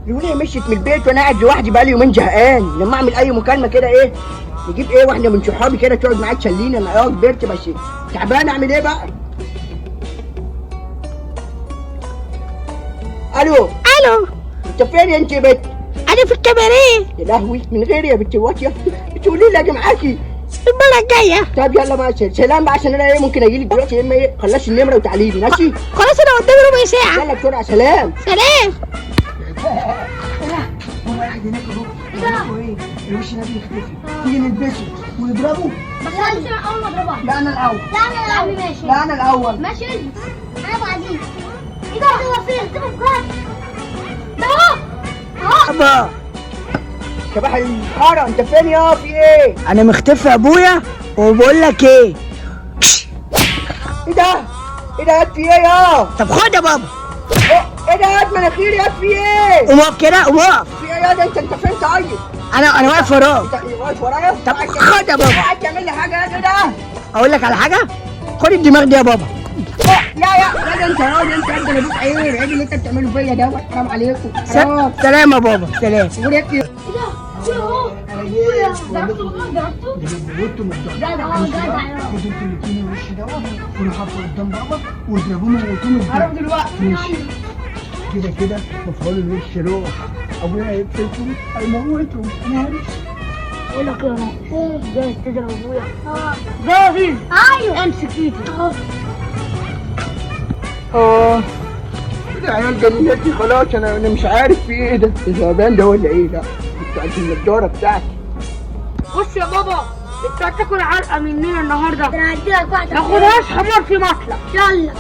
الولية مشيت من البيت وانا قاعد لوحدي بقالي يومين زهقان، لما اعمل اي مكالمة كده ايه نجيب ايه واحدة من صحابي كده تقعد معايا تسليني. انا كبرت بس تعبان، اعمل ايه بقى؟ الو الو، انت فين يا انت يا بت؟ انا في الكباريه. يا لهوي من غيري يا بت الواطية، بتقولي لي اجي معاكي المره الجايه. طب يلا ماشي، سلام بقى عشان انا ايه ممكن اجيلك دلوقتي يا اما ايه خلصي النمرة وتعالي لي ماشي؟ خلاص انا قدامي ربع ساعه. يلا بسرعة سلام. سلام. هو واحد هناك اهو ايه الوش ده بيختفي، تيجي نلبسه ونضربه. بس انا اول ما اضربها. لا انا الاول. لا انا الاول. ماشي. لا انا الاول. ماشي انا بعدين. ايه ده هو فين؟ انت بجد؟ ده اهو اهو. بابا شبح الحارة، انت فين يا في ايه؟ انا مختفي يا ابويا وبقول لك ايه. ايه ده؟ ايه ده في ايه يا؟ طب خد يا بابا. ايه ده يا مناخيري يا في ايه؟ قوم اقف كده، قوم اقف. في ايه يا ده انت فين طيب؟ انا واقف وراك. انت واقف ورايا؟ طب خد يا بابا. قاعد تعمل لي حاجة يا كده؟ اقول لك على حاجه، خد الدماغ دي يا بابا. لا ده انت راجل، انت قد ابوك عيب، عيب اللي انت بتعمله فيا دوت، حرام عليكم. سلام يا بابا، سلام. قول يا ابني. ايه ده؟ اهو. ضربته بجد؟ ضربته؟ موتوا من جدع اه جدع. خدوا انتوا الاثنين الوش دوت وروحوا قدام بابا واضربوه موتوه من هروح دلوقتي. ماشي كده كده مفعول الوش روح، ابويا هيقتلكم هيموتهم. بقول لك ايه انا جاهز تضرب ابويا؟ جاهز. ايوه امسك ايدي. كده عيال جميلتي خلاص، انا مش عارف في ايه ده، الزبان ده ولا ايه ده؟ بتاعت النجارة بتاعتي. بص يا بابا، انت هتاكل علقه مننا النهارده، انا هديلك واحده. ما خدهاش حمار في مطلع. يلا.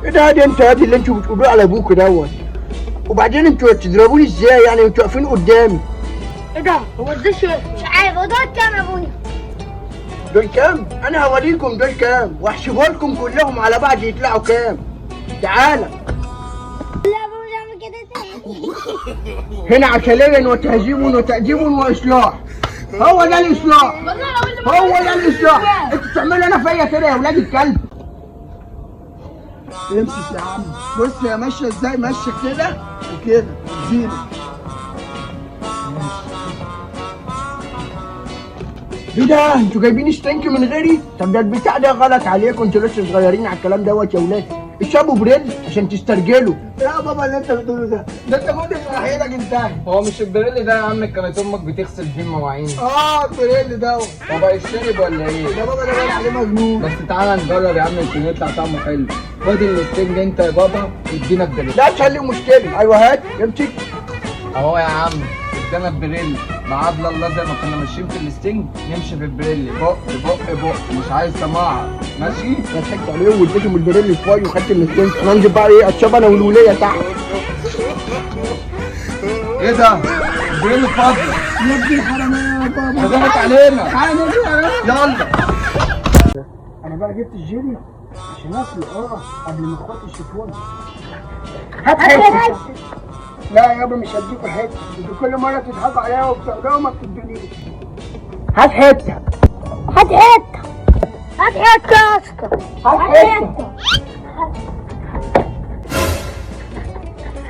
ايه ده هادي انت هادي اللي انتوا بتقولوه على ابوك دوت؟ وبعدين انتوا بتضربوني ازاي يعني وانتوا واقفين قدامي؟ ايه ده؟ هو ازاي مش عارف هو دول كام يا ابويا؟ دول كام؟ انا هوريكم دول كام واحسبوا لكم كلهم على بعض يطلعوا كام. تعالى لا ابويا مش هعمل كده تاني. هنا عشليا وتهزيم وتأديب واصلاح، هو ده الاصلاح، هو ده الاصلاح. انتوا بتعملوا انا فيا كده يا ولاد الكلب. امسك يا عم، بص يا ماشيه ازاي، ماشيه كده وكده اديني. ايه ده؟ انتوا جايبين ستانك من غيري؟ طب ده البتاع ده غلط عليكم، انتوا لسه صغيرين على الكلام دوت يا ولاد. اشربوا بريل عشان تسترجلوا. يا بابا اللي انت بتقوله ده انت ممكن تحيلك انت. هو مش البريل ده يا عم كانت امك بتغسل فيه المواعين؟ البريل دوت. هو بقى يشرب ولا ايه؟ يا بابا ده باين عليه مجنون. بس تعالى نجرب يا عم يمكن يطلع طعمه حلو. خد الستنج انت يا بابا وادينا البريل. لا تخلي مشكله. ايوه هات امسك اهو يا عم ادانا البريل، بعدل الله زي ما كنا ماشيين في الستنج نمشي في البريل، بق بق بق، مش عايز سماعه ماشي؟ انا ضحكت عليه واديتهم البريل شويه وخدت الستانك. انا انزل بقى ايه اتشاب انا والوليه تحت. ايه ده؟ البريل فاضي يا ابني حرام يا بابا. ضغط علينا. تعالى يلا انا بقى جبت الجيلي عشان اكله قبل ما اخواتي يشوفوني. هات حته. لا يابا مش هديكوا حته، انتوا كل مره تضحكوا عليا وبتقولوا ما بتدونيش. هات حته. هات حته. هات حته يا اسطى. هات حته.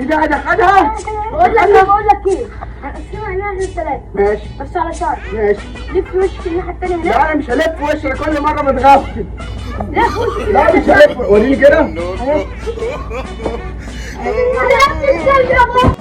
ايه ده خدها؟ بقول لك ايه؟ هنقسمها علينا احنا الثلاثه. ماشي بس على شرط. ماشي. لف وشك الناحيه الثانيه هناك. لا انا مش هلف وشي، انا كل مره بتغفل. لف وشك. لا مش هلف، وريني كده. انا نفس الكلب يا بابا.